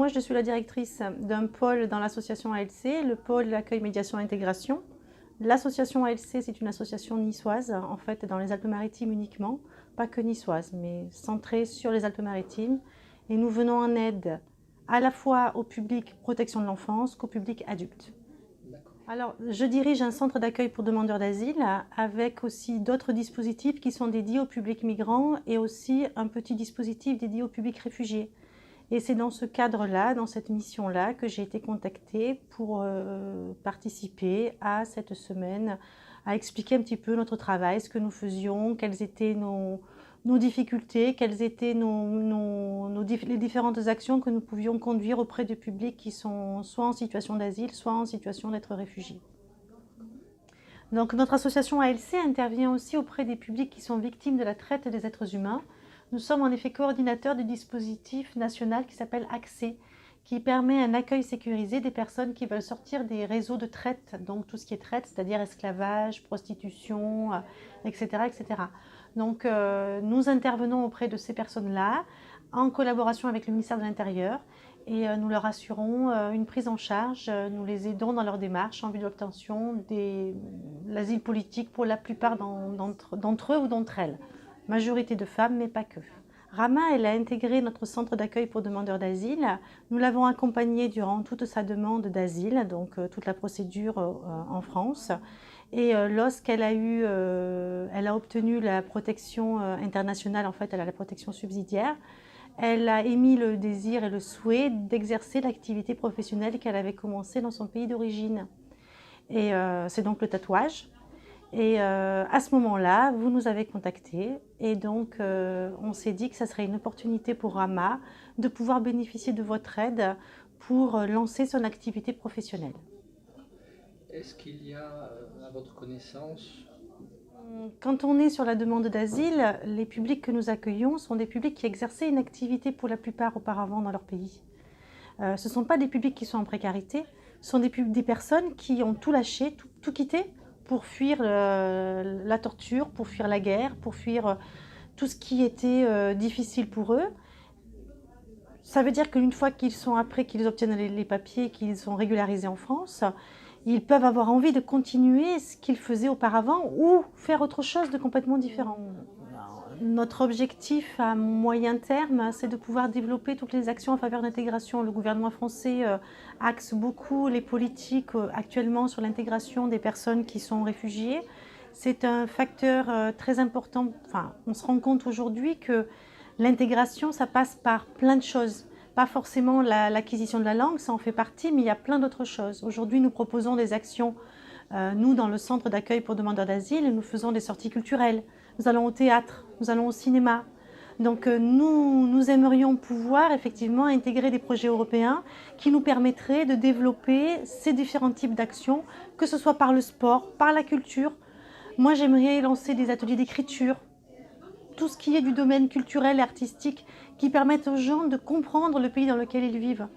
Moi, je suis la directrice d'un pôle dans l'association ALC, le pôle Accueil, Médiation, Intégration. L'association ALC, c'est une association niçoise, en fait, dans les Alpes-Maritimes uniquement, pas que niçoise, mais centrée sur les Alpes-Maritimes. Et nous venons en aide à la fois au public protection de l'enfance qu'au public adulte. Alors, je dirige un centre d'accueil pour demandeurs d'asile avec aussi d'autres dispositifs qui sont dédiés au public migrant et aussi un petit dispositif dédié au public réfugié. Et c'est dans ce cadre-là, dans cette mission-là, que j'ai été contactée pour participer à cette semaine, à expliquer un petit peu notre travail, ce que nous faisions, quelles étaient nos difficultés, quelles étaient les différentes actions que nous pouvions conduire auprès de publics qui sont soit en situation d'asile, soit en situation d'être réfugiés. Donc notre association ALC intervient aussi auprès des publics qui sont victimes de la traite des êtres humains. Nous sommes en effet coordinateurs du dispositif national qui s'appelle ACCES, qui permet un accueil sécurisé des personnes qui veulent sortir des réseaux de traite, donc tout ce qui est traite, c'est-à-dire esclavage, prostitution, etc. etc. Donc nous intervenons auprès de ces personnes-là en collaboration avec le ministère de l'Intérieur et nous leur assurons une prise en charge, nous les aidons dans leur démarche en vue de l'obtention de l'asile politique pour la plupart d'entre eux ou d'entre elles. Majorité de femmes, mais pas que. Rama, elle a intégré notre centre d'accueil pour demandeurs d'asile. Nous l'avons accompagnée durant toute sa demande d'asile, donc toute la procédure en France. Et lorsqu'elle elle a obtenu la protection internationale, en fait, elle a la protection subsidiaire, elle a émis le désir et le souhait d'exercer l'activité professionnelle qu'elle avait commencée dans son pays d'origine. Et c'est donc le tatouage. Et à ce moment-là, vous nous avez contactés et donc on s'est dit que ça serait une opportunité pour Rama de pouvoir bénéficier de votre aide pour lancer son activité professionnelle. Est-ce qu'il y a, à votre connaissance... Quand on est sur la demande d'asile, les publics que nous accueillons sont des publics qui exerçaient une activité pour la plupart auparavant dans leur pays. Ce ne sont pas des publics qui sont en précarité, ce sont des personnes qui ont tout lâché, tout quitté pour fuir la torture, pour fuir la guerre, pour fuir tout ce qui était difficile pour eux. Ça veut dire qu'une fois après qu'ils obtiennent les papiers, qu'ils sont régularisés en France, ils peuvent avoir envie de continuer ce qu'ils faisaient auparavant ou faire autre chose de complètement différent. Notre objectif à moyen terme, c'est de pouvoir développer toutes les actions en faveur de l'intégration. Le gouvernement français axe beaucoup les politiques actuellement sur l'intégration des personnes qui sont réfugiées. C'est un facteur très important. Enfin, on se rend compte aujourd'hui que l'intégration, ça passe par plein de choses. Pas forcément l'acquisition de la langue, ça en fait partie, mais il y a plein d'autres choses. Aujourd'hui, nous proposons des actions. Nous, dans le centre d'accueil pour demandeurs d'asile, nous faisons des sorties culturelles. Nous allons au théâtre, nous allons au cinéma. Donc nous aimerions pouvoir effectivement intégrer des projets européens qui nous permettraient de développer ces différents types d'actions, que ce soit par le sport, par la culture. Moi, j'aimerais lancer des ateliers d'écriture, tout ce qui est du domaine culturel et artistique qui permettent aux gens de comprendre le pays dans lequel ils vivent.